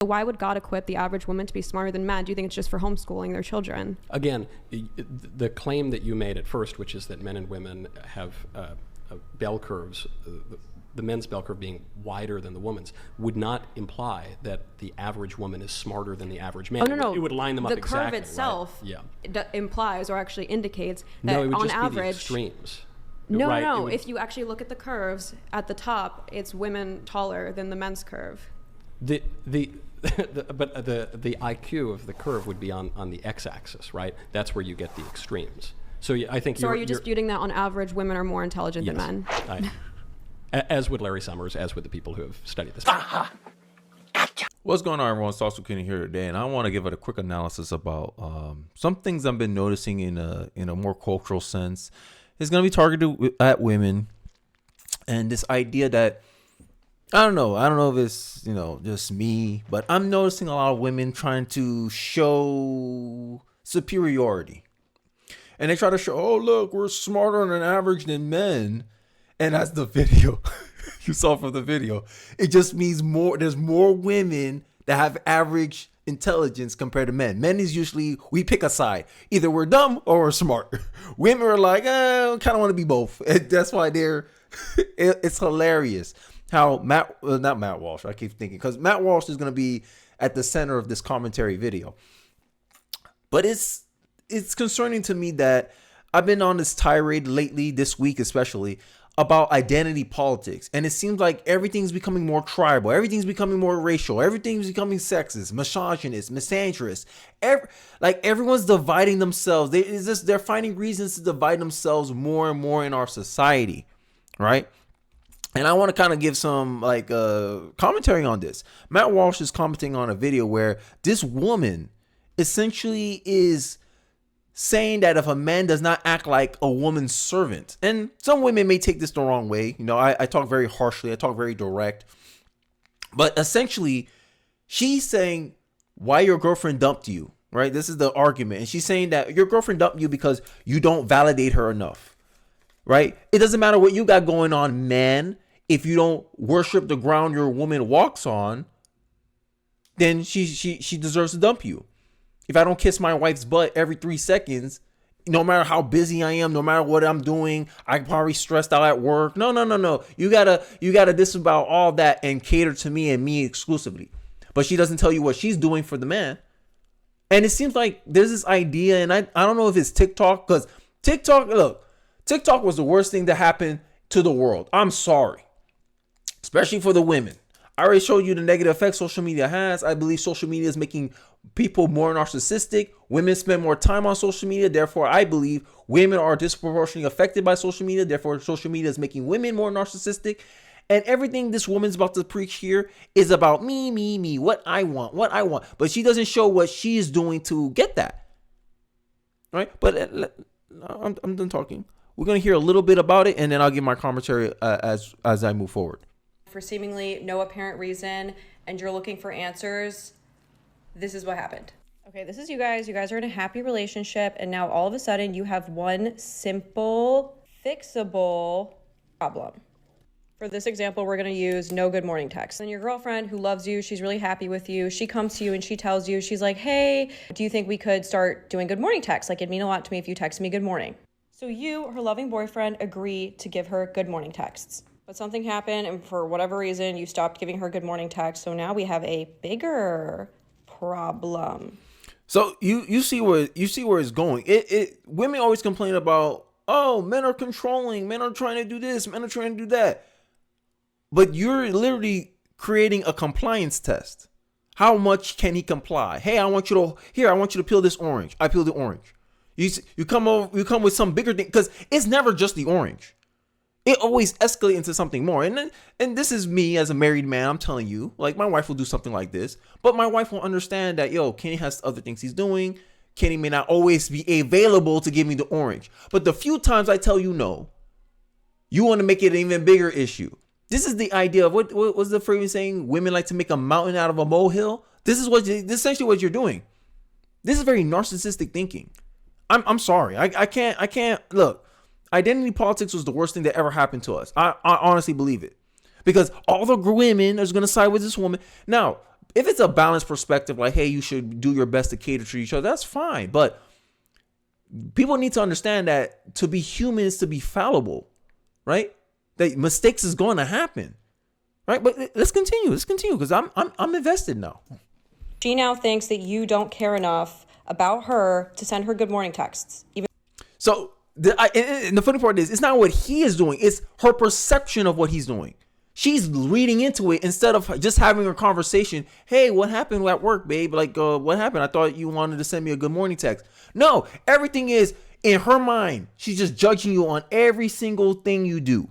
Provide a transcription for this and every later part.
Why would God equip the average woman to be smarter than men? Do you think it's just for homeschooling their children? Again, the claim that you made at first, which is that men and women have bell curves, the men's bell curve being wider than the woman's, would not imply that the average woman is smarter than the average man. Oh, no. It would line them up exactly. The curve itself implies or actually indicates that no, it would on just average... be the extremes. No, right? no. If you actually look at the curves at the top, it's women taller than the men's curve. But the IQ of the curve would be on the x-axis, right? That's where you get the extremes. So I think. So are you disputing that on average women are more intelligent yes, than men? As would Larry Summers, as would the people who have studied this. What's going on, everyone? It's also Kenny here today, and I want to give it a quick analysis about some things I've been noticing in a more cultural sense. It's going to be targeted at women, and this idea that I don't know if it's just me, but I'm noticing a lot of women trying to show superiority, and they try to show, oh look, we're smarter on an average than men. And that's the video you saw from the video. It just means there's more women that have average intelligence compared to men. Men is usually, we pick a side. Either we're dumb or we're smart. Women are like, I kind of want to be both. And that's why it's hilarious how not Matt Walsh, I keep thinking, because Matt Walsh is going to be at the center of this commentary video. But it's concerning to me that I've been on this tirade lately, this week especially, about identity politics, and it seems like everything's becoming more tribal, everything's becoming more racial, everything's becoming sexist, misogynist, misandrist. Everyone's dividing themselves. They're finding reasons to divide themselves more and more in our society, right? And I want to kind of give some commentary on this. Matt Walsh is commenting on a video where this woman essentially is saying that if a man does not act like a woman's servant, and some women may take this the wrong way. I talk very harshly. I talk very direct. But essentially, she's saying why your girlfriend dumped you, right? This is the argument. And she's saying that your girlfriend dumped you because you don't validate her enough, right? It doesn't matter what you got going on, man. If you don't worship the ground your woman walks on, then she deserves to dump you. If I don't kiss my wife's butt every 3 seconds, no matter how busy I am, no matter what I'm doing, I'm probably stressed out at work. No. You gotta disavow all that and cater to me and me exclusively. But she doesn't tell you what she's doing for the man. And it seems like there's this idea, and I don't know if it's TikTok, because TikTok was the worst thing that happened to the world. I'm sorry. Especially for the women. I already showed you the negative effects social media has. I believe social media is making people more narcissistic. Women spend more time on social media. Therefore, I believe women are disproportionately affected by social media. Therefore, social media is making women more narcissistic. And everything this woman's about to preach here is about me, what I want. But she doesn't show what she's doing to get that. Right? But I'm done talking. We're going to hear a little bit about it, and then I'll give my commentary as I move forward. For seemingly no apparent reason, and you're looking for answers, this is what happened. Okay, this is you guys. You guys are in a happy relationship, and now all of a sudden you have one simple, fixable problem. For this example, we're going to use no good morning text. And your girlfriend who loves you, she's really happy with you. She comes to you and she tells you, she's like, hey, do you think we could start doing good morning texts? Like, it'd mean a lot to me if you text me good morning. So you, her loving boyfriend, agree to give her good morning texts. But something happened, and for whatever reason, you stopped giving her good morning text. So now we have a bigger problem. So you see where it's going. Women always complain about, oh, men are controlling, men are trying to do this, men are trying to do that. But you're literally creating a compliance test. How much can he comply? Hey, I want you to peel this orange. I peel the orange. You come with some bigger thing, because it's never just the orange. It always escalates into something more. And this is me as a married man. I'm telling you, like, my wife will do something like this, but my wife will understand that, Kenny has other things he's doing. Kenny may not always be available to give me the orange. But the few times I tell you no, you want to make it an even bigger issue. This is the idea of what was the phrase saying? Women like to make a mountain out of a molehill. This is essentially what you're doing. This is very narcissistic thinking. I'm sorry. I can't look. Identity politics was the worst thing that ever happened to us. I honestly believe it, because all the women are going to side with this woman. Now, if it's a balanced perspective, like, hey, you should do your best to cater to each other, that's fine. But people need to understand that to be human is to be fallible, right? That mistakes is going to happen, right? But let's continue because I'm invested now. She now thinks that you don't care enough about her to send her good morning texts. So and the funny part is, it's not what he is doing, it's her perception of what he's doing. She's reading into it instead of just having a conversation. Hey, what happened at work, babe? Like, what happened? I thought you wanted to send me a good morning text. No, everything is in her mind. She's just judging you on every single thing you do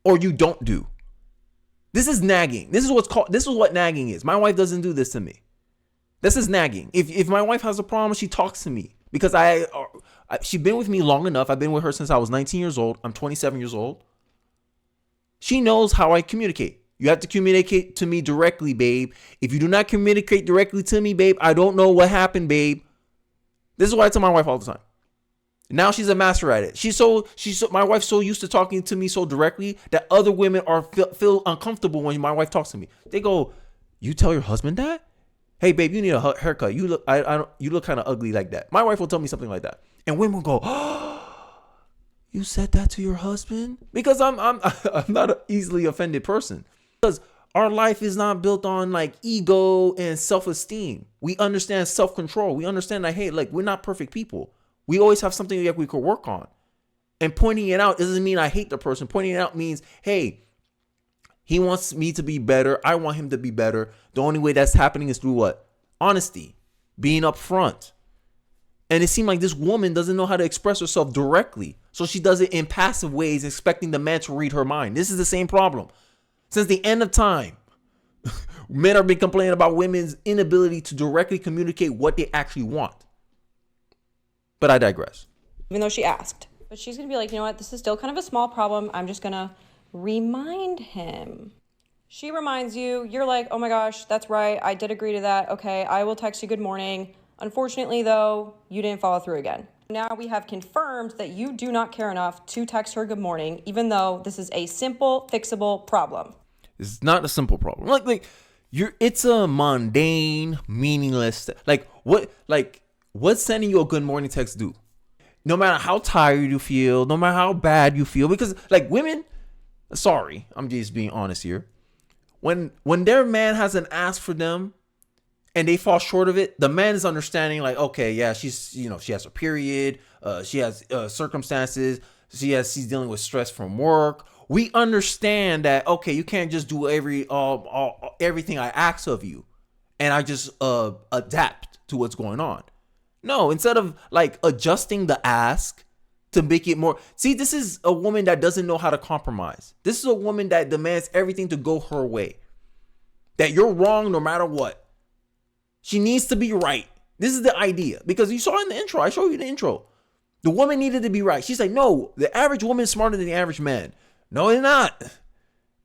or you don't do. This is nagging. This is what nagging is. My wife doesn't do this to me. This is nagging. If my wife has a problem, she talks to me because she's been with me long enough. I've been with her since I was 19 years old. I'm 27 years old. She knows how I communicate. You have to communicate to me directly, babe. If you do not communicate directly to me, babe, I don't know what happened, babe. This is what I tell my wife all the time. Now she's a master at it. My wife's so used to talking to me so directly that other women feel uncomfortable when my wife talks to me. They go, "You tell your husband that? Hey, babe, you need a haircut. You look kind of ugly like that." My wife will tell me something like that, and women will go, "Oh, you said that to your husband?" Because I'm not an easily offended person. Because our life is not built on like ego and self-esteem. We understand self-control. We understand that, hey, like, we're not perfect people. We always have something that we could work on. And pointing it out doesn't mean I hate the person. Pointing it out means, hey, he wants me to be better. I want him to be better. The only way that's happening is through what? Honesty, being upfront. And it seemed like this woman doesn't know how to express herself directly. So she does it in passive ways, expecting the man to read her mind. This is the same problem. Since the end of time, men have been complaining about women's inability to directly communicate what they actually want. But I digress. Even though she asked. But she's going to be like, you know what? This is still kind of a small problem. I'm just going to remind him. She reminds you. You're like, oh my gosh, that's right. I did agree to that. Okay, I will text you good morning. Unfortunately, though, you didn't follow through again. Now we have confirmed that you do not care enough to text her good morning, even though this is a simple, fixable problem. It's not a simple problem. It's a mundane, meaningless. What's sending you a good morning text do? No matter how tired you feel, no matter how bad you feel, because like women, sorry, I'm just being honest here. When their man hasn't asked for them, and they fall short of it, the man is understanding, like, okay, yeah, she has her period, she has circumstances, she's dealing with stress from work. We understand that, okay, you can't just do everything I ask of you, and I just adapt to what's going on. No, instead of like adjusting the ask to make it more. See, this is a woman that doesn't know how to compromise. This is a woman that demands everything to go her way. That you're wrong no matter what. She needs to be right. This is the idea. Because you saw in the intro, I showed you the intro. The woman needed to be right. She's like, no, the average woman is smarter than the average man. No, it's not.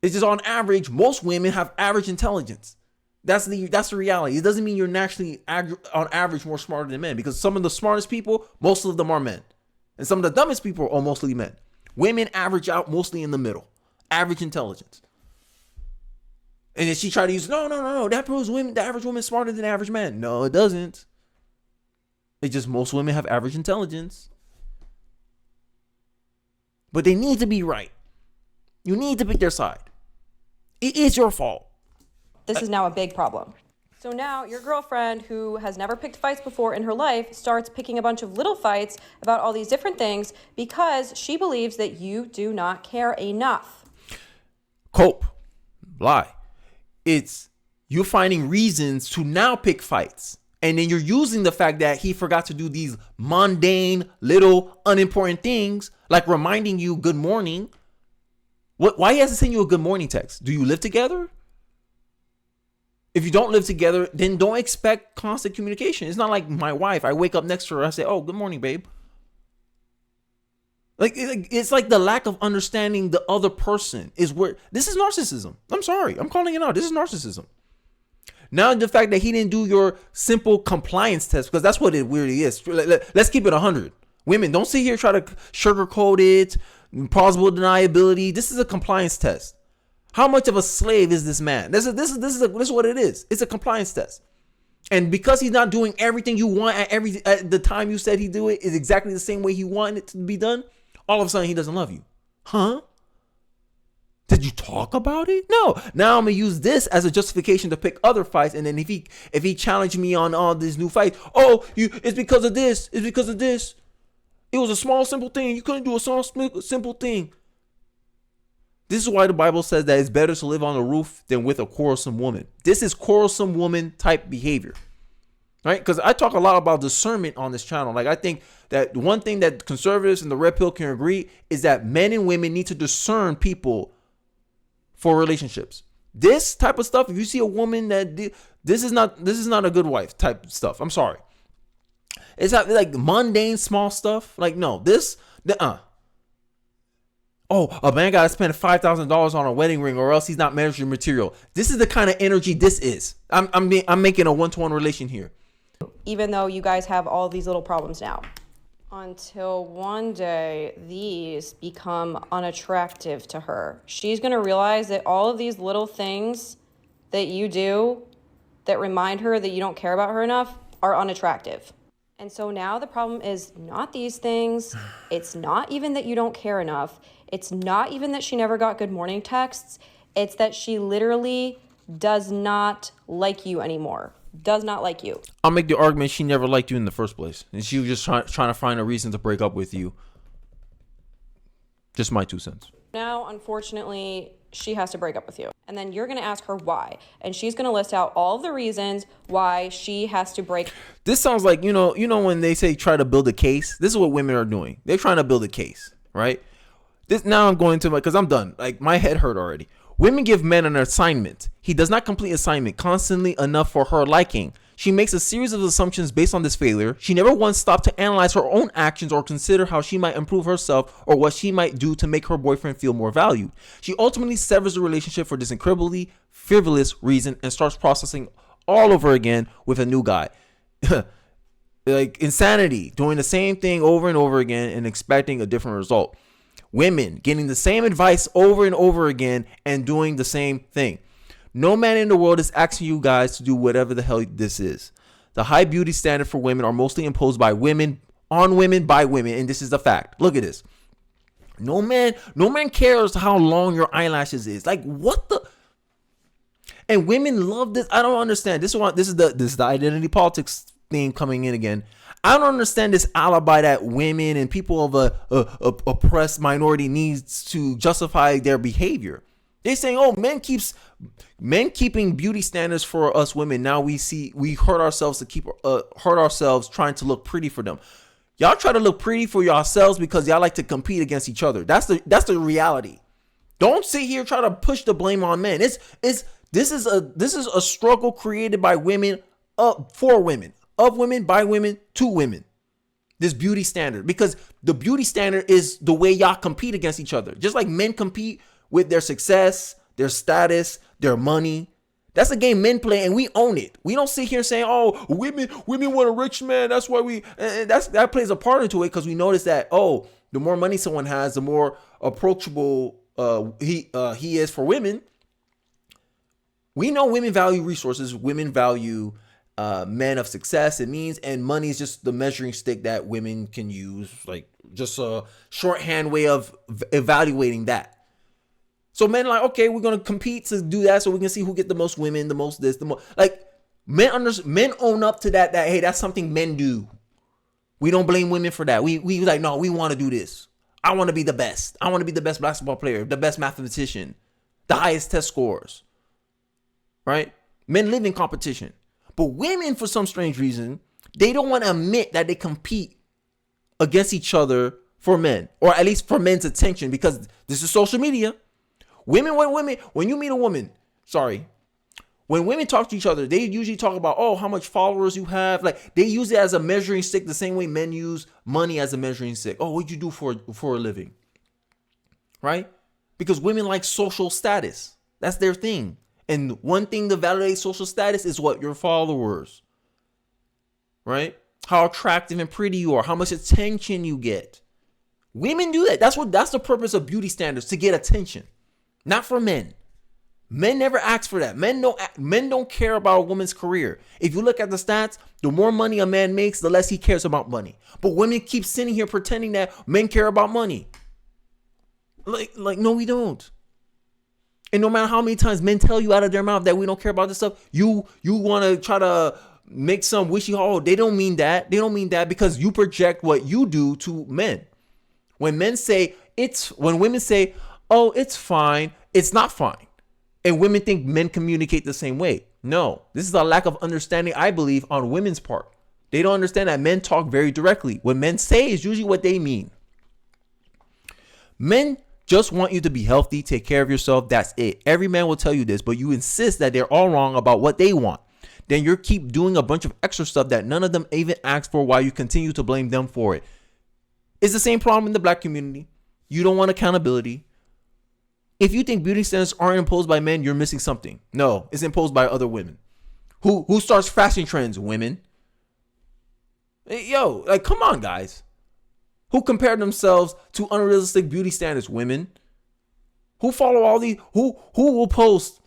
It's just on average, most women have average intelligence. That's the reality. It doesn't mean you're naturally on average more smarter than men, because some of the smartest people, most of them are men. And some of the dumbest people are mostly men. Women average out mostly in the middle. Average intelligence. And then she tried to use, no. That proves the average woman is smarter than the average man. No, it doesn't. It's just most women have average intelligence. But they need to be right. You need to pick their side. It is your fault. This is now a big problem. So now your girlfriend, who has never picked fights before in her life, starts picking a bunch of little fights about all these different things because she believes that you do not care enough. Cope. Lie. It's you finding reasons to now pick fights. And then you're using the fact that he forgot to do these mundane, little, unimportant things, like reminding you good morning. Why he hasn't sent you a good morning text? Do you live together? If you don't live together, then don't expect constant communication. It's not like my wife. I wake up next to her. I say, oh, good morning, babe. It's like the lack of understanding the other person is where this is narcissism. I'm sorry. I'm calling it out. This is narcissism. Now, the fact that he didn't do your simple compliance test, because that's what it really is. Let's keep it 100. Women, don't sit here try to sugarcoat it, plausible deniability. This is a compliance test. How much of a slave is this man? This is what it is. It's a compliance test. And because he's not doing everything you want at the time you said he'd do it is exactly the same way he wanted it to be done, all of a sudden he doesn't love you. Huh? Did you talk about it? No. Now I'm gonna use this as a justification to pick other fights. And then if he challenged me on all these new fights, it's because of this. It's because of this. It was a small, simple thing. You couldn't do a small, simple thing. This is why the Bible says that it's better to live on a roof than with a quarrelsome woman. This is quarrelsome woman type behavior, right? Because I talk a lot about discernment on this channel. Like, I think that one thing that conservatives and the red pill can agree is that men and women need to discern people for relationships. This type of stuff, if you see a woman that this is not a good wife type stuff. I'm sorry. It's not like mundane small stuff. Like, no, this. Oh, a man got to spend $5,000 on a wedding ring or else he's not marriage material. This is the kind of energy this is. I'm making a one-to-one relation here. Even though you guys have all these little problems now. Until one day, these become unattractive to her. She's going to realize that all of these little things that you do that remind her that you don't care about her enough are unattractive. And so now the problem is not these things. It's not even that you don't care enough. It's not even that she never got good morning texts. It's that she literally does not like you anymore. Does not like you. I'll make the argument she never liked you in the first place. And she was just trying to find a reason to break up with you. Just my 2 cents. Now, unfortunately, she has to break up with you. And then you're going to ask her why. And she's going to list out all the reasons why she has to break. This sounds like, you know when they say try to build a case? This is what women are doing. They're trying to build a case, right? Now I'm going to because I'm done. Like, my head hurt already. Women give men an assignment. He does not complete assignment constantly enough for her liking. She makes a series of assumptions based on this failure. She never once stopped to analyze her own actions or consider how she might improve herself or what she might do to make her boyfriend feel more valued. She ultimately severs the relationship for this incredibly frivolous reason and starts processing all over again with a new guy. Like insanity, doing the same thing over and over again and expecting a different result. Women getting the same advice over and over again and doing the same thing. No man in the world is asking you guys to do whatever the hell this is. The high beauty standard for women are mostly imposed by women, on women, by women, and this is the fact. Look at this. No man cares how long your eyelashes is. Like, what the? And women love this. I don't understand. This is the identity politics theme coming in again. I don't understand this alibi that women and people of a oppressed minority needs to justify their behavior. They're saying, oh, men keeping beauty standards for us women. Now we hurt ourselves to keep hurt ourselves trying to look pretty for them. Y'all try to look pretty for yourselves because y'all like to compete against each other. That's the reality. Don't sit here try to push the blame on men. This is a struggle created by women for women. Of women, by women, to women. This beauty standard. Because the beauty standard is the way y'all compete against each other. Just like men compete with their success, their status, their money. That's a game men play and we own it. We don't sit here saying, oh, women want a rich man. That's why that plays a part into it because we notice that, oh, the more money someone has, the more approachable he is for women. We know women value resources. Women value men of success, it means, and money is just the measuring stick that women can use, like just a shorthand way of evaluating that. So men are like, okay, we're gonna compete to do that, so we can see who get the most women, the most this, the most like men own up to that hey, that's something men do. We don't blame women for that. We like, no, we want to do this. I want to be the best. I want to be the best basketball player, the best mathematician, the highest test scores. Right? Men live in competition. But women, for some strange reason, they don't want to admit that they compete against each other for men, or at least for men's attention, because this is social media. When you meet a woman, when women talk to each other, they usually talk about, oh, how much followers you have. Like, they use it as a measuring stick the same way men use money as a measuring stick. Oh, what'd you do for a living? Right? Because women like social status. That's their thing. And one thing to validate social status is what? Your followers. Right? How attractive and pretty you are. How much attention you get. Women do that. That's the purpose of beauty standards, to get attention. Not for men. Men never ask for that. Men don't care about a woman's career. If you look at the stats, the more money a man makes, the less he cares about money. But women keep sitting here pretending that men care about money. Like no, we don't. And no matter how many times men tell you out of their mouth that we don't care about this stuff, you want to try to make some wishy-washy. They don't mean that. They don't mean that because you project what you do to men. When women say, oh, it's fine, it's not fine. And women think men communicate the same way. No, this is a lack of understanding, I believe, on women's part. They don't understand that men talk very directly. What men say is usually what they mean. Men just want you to be healthy, take care of yourself. That's it. Every man will tell you this, but you insist that they're all wrong about what they want. Then you keep doing a bunch of extra stuff that none of them even asked for while you continue to blame them for it. It's the same problem in the black community. You don't want accountability. If you think beauty standards aren't imposed by men, you're missing something. No, it's imposed by other women. Who starts fashion trends? Women. Yo, like, come on, guys. Who compare themselves to unrealistic beauty standards? Women. Who follow all these? Who will post?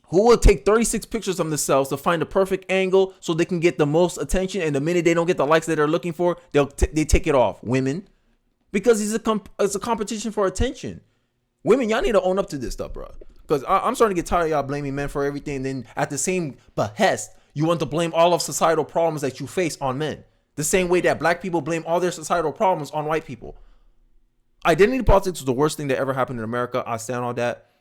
Who will take 36 pictures of themselves to find the perfect angle so they can get the most attention? And the minute they don't get the likes that they're looking for, they take it off. Women. Because it's a competition for attention. Women, y'all need to own up to this stuff, bro. Because I'm starting to get tired of y'all blaming men for everything. And then at the same behest, you want to blame all of societal problems that you face on men. The same way that black people blame all their societal problems on white people. Identity politics was the worst thing that ever happened in America. I stand on that.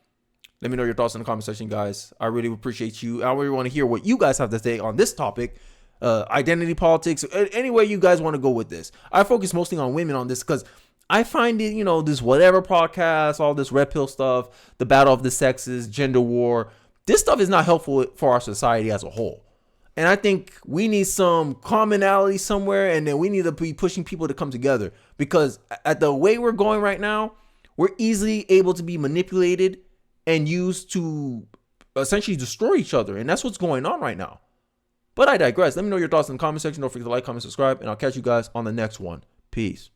Let me know your thoughts in the comment section, guys. I really appreciate you. I really want to hear what you guys have to say on this topic. Identity politics, any way you guys want to go with this. I focus mostly on women on this because I find it, this whatever podcast, all this red pill stuff, the battle of the sexes, gender war, this stuff is not helpful for our society as a whole. And I think we need some commonality somewhere, and then we need to be pushing people to come together because at the way we're going right now, we're easily able to be manipulated and used to essentially destroy each other. And that's what's going on right now. But I digress. Let me know your thoughts in the comment section. Don't forget to like, comment, subscribe, and I'll catch you guys on the next one. Peace.